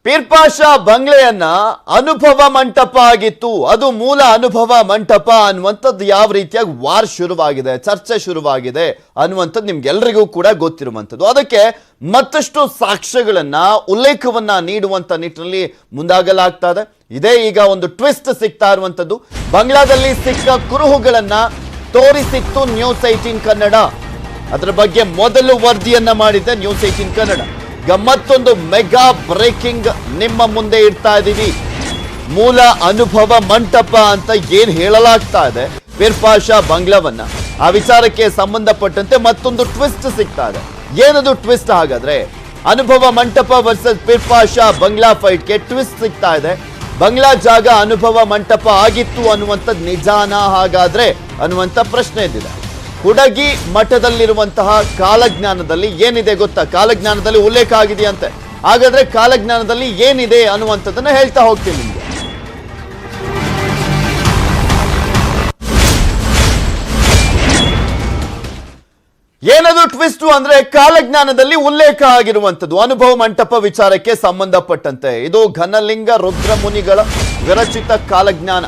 ಪೀರ್ಪಾಷಾ ಬಂಗ್ಲೆಯನ್ನ ಅನುಭವ ಮಂಟಪ ಆಗಿತ್ತು. ಅದು ಮೂಲ ಅನುಭವ ಮಂಟಪ ಅನ್ನುವಂಥದ್ದು ಯಾವ ರೀತಿಯಾಗಿ ವಾರ್ ಶುರುವಾಗಿದೆ, ಚರ್ಚೆ ಶುರುವಾಗಿದೆ ಅನ್ನುವಂಥದ್ದು ನಿಮ್ಗೆಲ್ರಿಗೂ ಕೂಡ ಗೊತ್ತಿರುವಂಥದ್ದು. ಅದಕ್ಕೆ ಮತ್ತಷ್ಟು ಸಾಕ್ಷ್ಯಗಳನ್ನ ಉಲ್ಲೇಖವನ್ನ ನೀಡುವಂತ ನಿಟ್ಟಿನಲ್ಲಿ ಮುಂದಾಗಲಾಗ್ತಾ ಇದೆ. ಇದೇ ಈಗ ಒಂದು ಟ್ವಿಸ್ಟ್ ಸಿಗ್ತಾ ಇರುವಂಥದ್ದು. ಬಂಗ್ಲಾದಲ್ಲಿ ಸಿಕ್ಕ ಕುರುಹುಗಳನ್ನ ತೋರಿಸಿತ್ತು ನ್ಯೂಸ್ 18 ಕನ್ನಡ. ಅದರ ಬಗ್ಗೆ ಮೊದಲು ವರದಿಯನ್ನ ಮಾಡಿದ್ದೆ ನ್ಯೂಸ್ 18 ಕನ್ನಡ. ಮತ್ತೊಂದು ಮೆಗಾ ಬ್ರೇಕಿಂಗ್ ನಿಮ್ಮ ಮುಂದೆ ಇಡ್ತಾ ಇದ್ದೀವಿ. ಮೂಲ ಅನುಭವ ಮಂಟಪ ಅಂತ ಏನ್ ಹೇಳಲಾಗ್ತಾ ಇದೆ ಪೀರ್ಪಾಷಾ ಬಂಗ್ಲಾವನ್ನ, ಆ ವಿಚಾರಕ್ಕೆ ಸಂಬಂಧಪಟ್ಟಂತೆ ಮತ್ತೊಂದು ಟ್ವಿಸ್ಟ್ ಸಿಗ್ತಾ ಇದೆ. ಏನದು ಟ್ವಿಸ್ಟ್? ಹಾಗಾದ್ರೆ ಅನುಭವ ಮಂಟಪ ವರ್ಸಸ್ ಪೀರ್ಪಾಷಾ ಬಂಗ್ಲಾ ಫೈಟ್ಗೆ ಟ್ವಿಸ್ಟ್ ಸಿಗ್ತಾ ಇದೆ. ಬಂಗ್ಲಾ ಜಾಗ ಅನುಭವ ಮಂಟಪ ಆಗಿತ್ತು ಅನ್ನುವಂಥದ್ದು ನಿಜಾನ ಹಾಗಾದ್ರೆ ಅನ್ನುವಂಥ ಪ್ರಶ್ನೆ ಇದ್ದಿದೆ. ಹುಡಗಿ ಮಠದಲ್ಲಿರುವಂತಹ ಕಾಲಜ್ಞಾನದಲ್ಲಿ ಏನಿದೆ ಗೊತ್ತಾ? ಕಾಲಜ್ಞಾನದಲ್ಲಿ ಉಲ್ಲೇಖ ಆಗಿದೆಯಂತೆ. ಹಾಗಾದ್ರೆ ಕಾಲಜ್ಞಾನದಲ್ಲಿ ಏನಿದೆ ಅನ್ನುವಂಥದ್ದನ್ನ ಹೇಳ್ತಾ ಹೋಗ್ತೀನಿ ನಿಮ್ಗೆ. ಏನದು ಟ್ವಿಸ್ಟ್ ಅಂದ್ರೆ ಕಾಲಜ್ಞಾನದಲ್ಲಿ ಉಲ್ಲೇಖ ಆಗಿರುವಂಥದ್ದು ಅನುಭವ ಮಂಟಪ ವಿಚಾರಕ್ಕೆ ಸಂಬಂಧಪಟ್ಟಂತೆ. ಇದು ಘನಲಿಂಗ ರುದ್ರಮುನಿಗಳ ವಿರಚಿತ ಕಾಲಜ್ಞಾನ.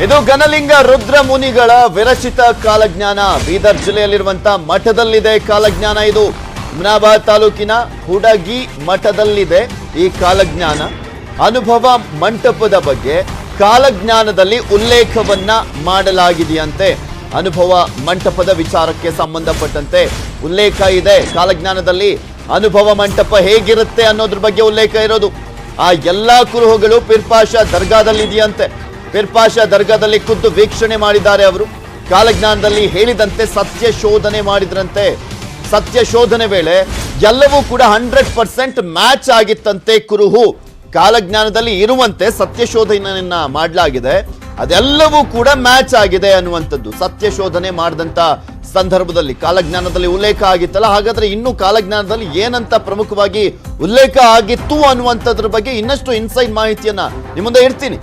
ಇದು ಘನಲಿಂಗ ರುದ್ರಮುನಿಗಳ ವಿರಚಿತ ಕಾಲಜ್ಞಾನ. ಬೀದರ್ ಜಿಲ್ಲೆಯಲ್ಲಿರುವಂತಹ ಮಠದಲ್ಲಿದೆ ಕಾಲಜ್ಞಾನ. ಇದು ಹುಮನಾಬಾದ್ ತಾಲೂಕಿನ ಹುಡಗಿ ಮಠದಲ್ಲಿದೆ ಈ ಕಾಲಜ್ಞಾನ. ಅನುಭವ ಮಂಟಪದ ಬಗ್ಗೆ ಕಾಲಜ್ಞಾನದಲ್ಲಿ ಉಲ್ಲೇಖವನ್ನ ಮಾಡಲಾಗಿದೆಯಂತೆ. ಅನುಭವ ಮಂಟಪದ ವಿಚಾರಕ್ಕೆ ಸಂಬಂಧಪಟ್ಟಂತೆ ಉಲ್ಲೇಖ ಇದೆ ಕಾಲಜ್ಞಾನದಲ್ಲಿ. ಅನುಭವ ಮಂಟಪ ಹೇಗಿರುತ್ತೆ ಅನ್ನೋದ್ರ ಬಗ್ಗೆ ಉಲ್ಲೇಖ ಇರೋದು. ಆ ಎಲ್ಲಾ ಕುರುಹುಗಳು ಪೀರ್ಪಾಷಾ ದರ್ಗಾದಲ್ಲಿದೆಯಂತೆ. ಪೀರ್ಪಾಷಾ ದರ್ಗಾದಲ್ಲಿ ಖುದ್ದು ವೀಕ್ಷಣೆ ಮಾಡಿದ್ದಾರೆ ಅವರು. ಕಾಲಜ್ಞಾನದಲ್ಲಿ ಹೇಳಿದಂತೆ ಸತ್ಯ ಶೋಧನೆ ಮಾಡಿದ್ರಂತೆ. ಸತ್ಯ ಶೋಧನೆ ವೇಳೆ ಎಲ್ಲವೂ ಕೂಡ 100% ಮ್ಯಾಚ್ ಆಗಿತ್ತಂತೆ. ಕುರುಹು ಕಾಲಜ್ಞಾನದಲ್ಲಿ ಇರುವಂತೆ ಸತ್ಯ ಶೋಧನೆಯನ್ನ ಮಾಡಲಾಗಿದೆ, ಅದೆಲ್ಲವೂ ಕೂಡ ಮ್ಯಾಚ್ ಆಗಿದೆ ಅನ್ನುವಂಥದ್ದು. ಸತ್ಯ ಶೋಧನೆ ಮಾಡಿದಂತ ಸಂದರ್ಭದಲ್ಲಿ ಕಾಲಜ್ಞಾನದಲ್ಲಿ ಉಲ್ಲೇಖ ಆಗಿತ್ತಲ್ಲ, ಹಾಗಾದ್ರೆ ಇನ್ನು ಕಾಲಜ್ಞಾನದಲ್ಲಿ ಏನಂತ ಪ್ರಮುಖವಾಗಿ ಉಲ್ಲೇಖ ಆಗಿತ್ತು ಅನ್ನುವಂಥದ್ರ ಬಗ್ಗೆ ಇನ್ನಷ್ಟು ಇನ್ಸೈಡ್ ಮಾಹಿತಿಯನ್ನ ನಿಮ್ಮ ಮುಂದೆ ಇಡ್ತೀನಿ.